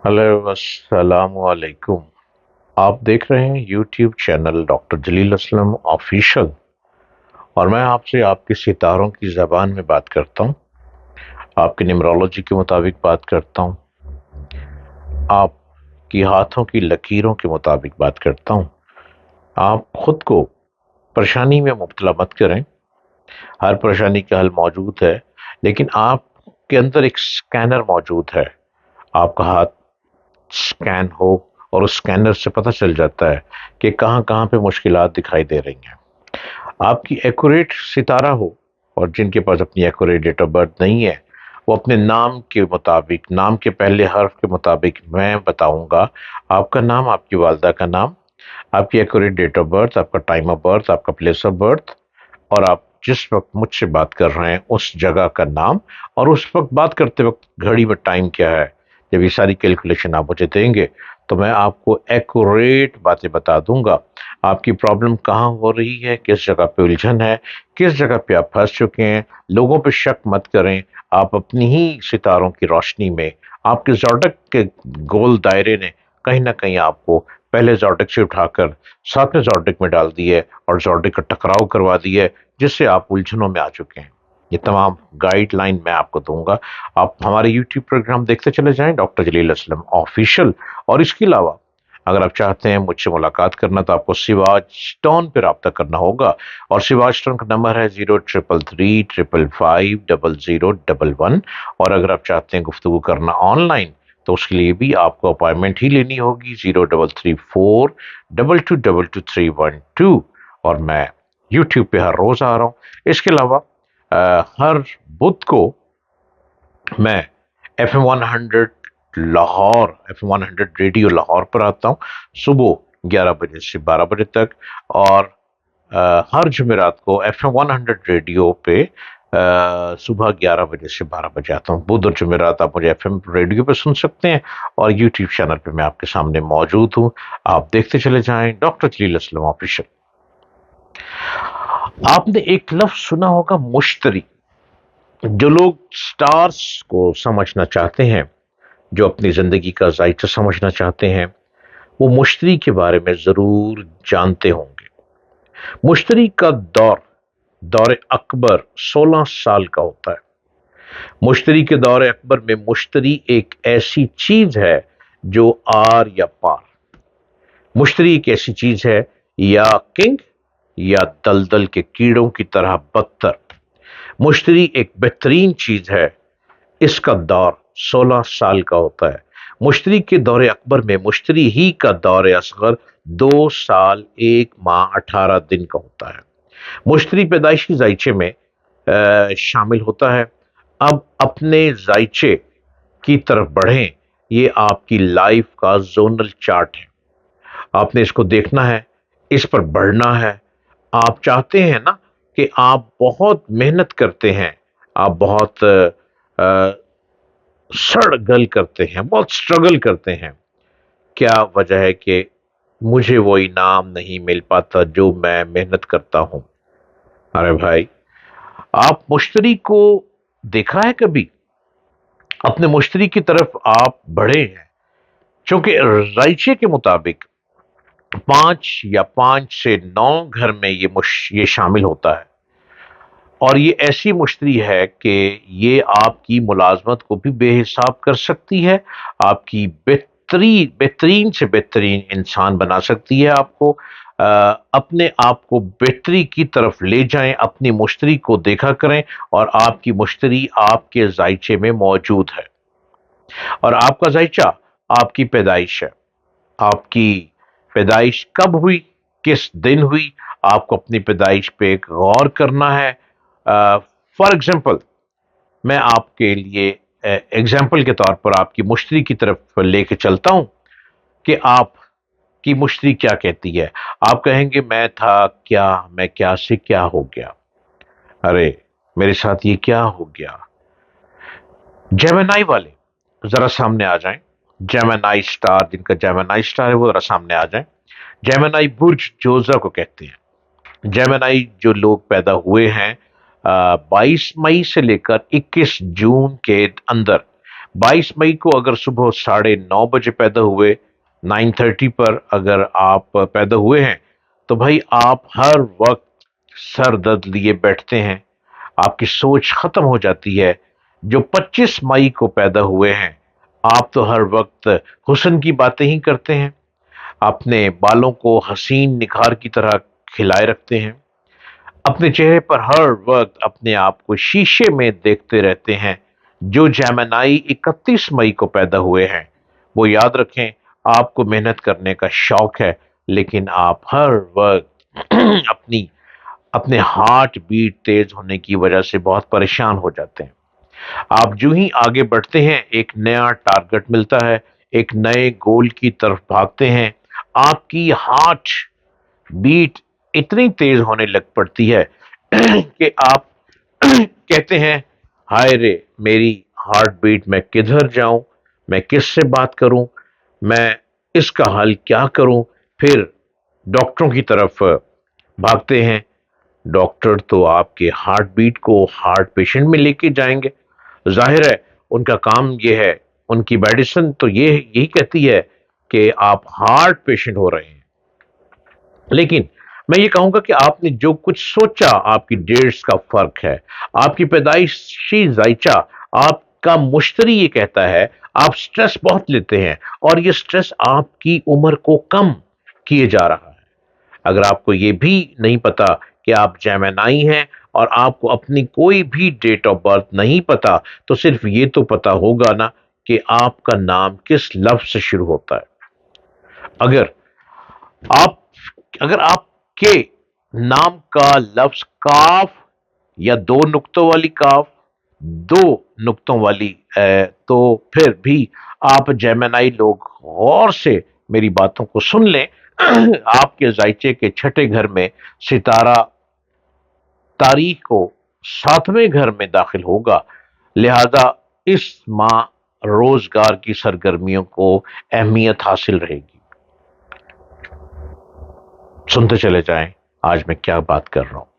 Hello अस्सलाम वालेकुम। आप देख रहे हैं यूट्यूब चैनल डॉक्टर जलील असलम ऑफिशियल। और मैं आपसे आपके सितारों की ज़बान में बात करता हूँ, आपकी न्यूमरोलॉजी के मुताबिक बात करता हूँ, आपकी हाथों की लकीरों के मुताबिक बात करता हूँ। आप खुद को परेशानी में मुब्तला मत करें। हर परेशानी का हल मौजूद है, लेकिन आपके अंदर एक स्कैनर मौजूद है। आपका हाथ स्कैन हो और उस स्कैनर से पता चल जाता है कि कहाँ कहाँ पे मुश्किलात दिखाई दे रही हैं। आपकी एक्यूरेट सितारा हो, और जिनके पास अपनी एक्यूरेट डेट ऑफ बर्थ नहीं है, वो अपने नाम के मुताबिक, नाम के पहले हर्फ के मुताबिक मैं बताऊंगा आपका नाम, आपकी वालदा का नाम, आपकी एक्यूरेट डेट ऑफ बर्थ, आपका टाइम ऑफ बर्थ, आपका प्लेस ऑफ बर्थ, और आप जिस वक्त मुझसे बात कर रहे हैं उस जगह का नाम, और उस वक्त बात करते वक्त घड़ी में टाइम क्या है। जब ये सारी कैलकुलेशन आप मुझे देंगे तो मैं आपको एक्यूरेट बातें बता दूंगा। आपकी प्रॉब्लम कहाँ हो रही है, किस जगह पे उलझन है, किस जगह पे आप फंस चुके हैं। लोगों पे शक मत करें। आप अपनी ही सितारों की रोशनी में, आपके जोडिक के गोल दायरे ने कहीं ना कहीं आपको पहले जोडिक से उठाकर सातवें जोडिक में डाल दी है और जोडिक का टकराव करवा दिया है, जिससे आप उलझनों में आ चुके हैं। ये तमाम गाइडलाइन मैं आपको दूंगा। आप हमारे यूट्यूब प्रोग्राम देखते चले जाएं, डॉक्टर जलील असलम ऑफिशियल। और इसके अलावा अगर आप चाहते हैं मुझसे मुलाकात करना, तो आपको सिवाज टोन पर रब्ता करना होगा। और सिवाज टोन का नंबर है 0333550011। और अगर आप चाहते हैं गुफ्तगू करना ऑनलाइन, तो उसके लिए भी आपको अपॉइंटमेंट ही लेनी होगी, 0334222312। और मैं यूट्यूब पे हर रोज आ रहा हूँ। इसके अलावा हर बुध को मैं FM 100 Lahore, FM 100 radio Lahore पर आता हूँ, सुबह 11 बजे से 12 बजे तक। और हर जुमेरात को FM 100 रेडियो पे सुबह 11 बजे से 12 बजे आता हूँ। बुध और जुमेरात आप मुझे FM रेडियो पे सुन सकते हैं, और यूट्यूब चैनल पे मैं आपके सामने मौजूद हूँ। आप देखते चले जाएं, डॉक्टर जलील असलम ऑफिशियल। आपने एक लफ्ज सुना होगा, मुश्तरी। जो लोग स्टार्स को समझना चाहते हैं, जो अपनी जिंदगी का जायका समझना चाहते हैं, वो मुश्तरी के बारे में जरूर जानते होंगे। मुश्तरी का दौर, दौर अकबर 16 साल का होता है। मुश्तरी के दौर अकबर में मुश्तरी एक ऐसी चीज है जो आर या पार। मुश्तरी एक ऐसी चीज है, या किंग या दलदल के कीड़ों की तरह बदतर। मुश्तरी एक बेहतरीन चीज है। इसका दौर 16 साल का होता है। मुश्तरी के दौरे अकबर में मुश्तरी ही का दौरे असगर 2 साल 1 माह 18 दिन का होता है। मुश्तरी पैदाइशी जायचे में शामिल होता है। अब अपने जायचे की तरफ बढ़ें। ये आपकी लाइफ का जोनल चार्ट है। आपने इसको देखना है, इस पर बढ़ना है। आप चाहते हैं ना कि आप बहुत मेहनत करते हैं, आप बहुत सड़ गल करते हैं, बहुत स्ट्रगल करते हैं। क्या वजह है कि मुझे वो इनाम नहीं मिल पाता जो मैं मेहनत करता हूं? अरे भाई, आप मुश्तरी को देखा है कभी? अपने मुश्तरी की तरफ आप बढ़े हैं, क्योंकि राइचे के मुताबिक 5 या 5 से 9 घर में ये शामिल होता है। और ये ऐसी मुश्तरी है कि ये आपकी मुलाजमत को भी बेहिसाब कर सकती है, आपकी बेहतरीन से बेहतरीन इंसान बना सकती है आपको। अपने आप को बेहतरी की तरफ ले जाएं, अपनी मुश्तरी को देखा करें, और आपकी मुश्तरी आपके जायचे में मौजूद है। और आपका जायचा आपकी पैदाइश है। आपकी पैदाइश कब हुई, किस दिन हुई, आपको अपनी पैदाइश पे गौर करना है। फॉर एग्जाम्पल, मैं आपके लिए एग्जाम्पल के तौर पर आपकी मुश्तरी की तरफ लेके चलता हूं कि आपकी मुश्तरी क्या कहती है। आप कहेंगे, मैं था क्या, मैं क्या से क्या हो गया, अरे मेरे साथ ये क्या हो गया। जेमिनाई वाले जरा सामने आ जाएं। जेमिनाई स्टार, जिनका जेमिनाई स्टार है, वो जरा सामने आ जाएं। जेमिनाई बुर्ज जोजा को कहते हैं। जेमिनाई जो लोग पैदा हुए हैं 22 मई से लेकर 21 जून के अंदर, 22 मई को अगर सुबह 9:30 बजे पैदा हुए, 9:30 पर अगर आप पैदा हुए हैं, तो भाई आप हर वक्त सर दर्द लिए बैठते हैं, आपकी सोच खत्म हो जाती है। जो 25 मई को पैदा हुए हैं, आप तो हर वक्त हुस्न की बातें ही करते हैं, अपने बालों को हसीन निखार की तरह खिलाए रखते हैं, अपने चेहरे पर हर वक्त अपने आप को शीशे में देखते रहते हैं। जो जैमनाई 31 मई को पैदा हुए हैं, वो याद रखें, आपको मेहनत करने का शौक है, लेकिन आप हर वक्त अपनी अपने हार्ट बीट तेज होने की वजह से बहुत परेशान हो जाते हैं। आप जो ही आगे बढ़ते हैं, एक नया टारगेट मिलता है, एक नए गोल की तरफ भागते हैं, आपकी हार्ट बीट इतनी तेज होने लग पड़ती है कि आप कहते हैं, हाय रे मेरी हार्ट बीट, मैं किधर जाऊं, मैं किससे बात करूं, मैं इसका हल क्या करूं। फिर डॉक्टरों की तरफ भागते हैं। डॉक्टर तो आपके हार्ट बीट को हार्ट पेशेंट में लेके जाएंगे, जाहिर है उनका काम ये है, उनकी मेडिसिन तो ये यही कहती है कि आप हार्ट पेशेंट हो रहे हैं। लेकिन मैं ये कहूंगा कि आपने जो कुछ सोचा, आपकी डेट्स का फर्क है, आपकी पैदाइशी जायचा, आपका मुश्तरी ये कहता है आप स्ट्रेस बहुत लेते हैं, और ये स्ट्रेस आपकी उम्र को कम किए जा रहा है। अगर आपको ये भी नहीं पता कि आप जेमिनी हैं और आपको अपनी कोई भी डेट ऑफ बर्थ नहीं पता, तो सिर्फ ये तो पता होगा ना कि आपका नाम किस लफ्ज से शुरू होता है। अगर आप अगर आपके नाम का लफ्ज काफ या दो नुक्तों वाली काफ, दो नुक्तों वाली तो फिर भी आप जेमिनी लोग गौर से मेरी बातों को सुन लें। आपके जायचे के छठे घर में सितारा तारीख को 7वें घर में दाखिल होगा, लिहाजा इस माह रोजगार की सरगर्मियों को अहमियत हासिल रहेगी। सुनते चले जाएं आज मैं क्या बात कर रहा हूं।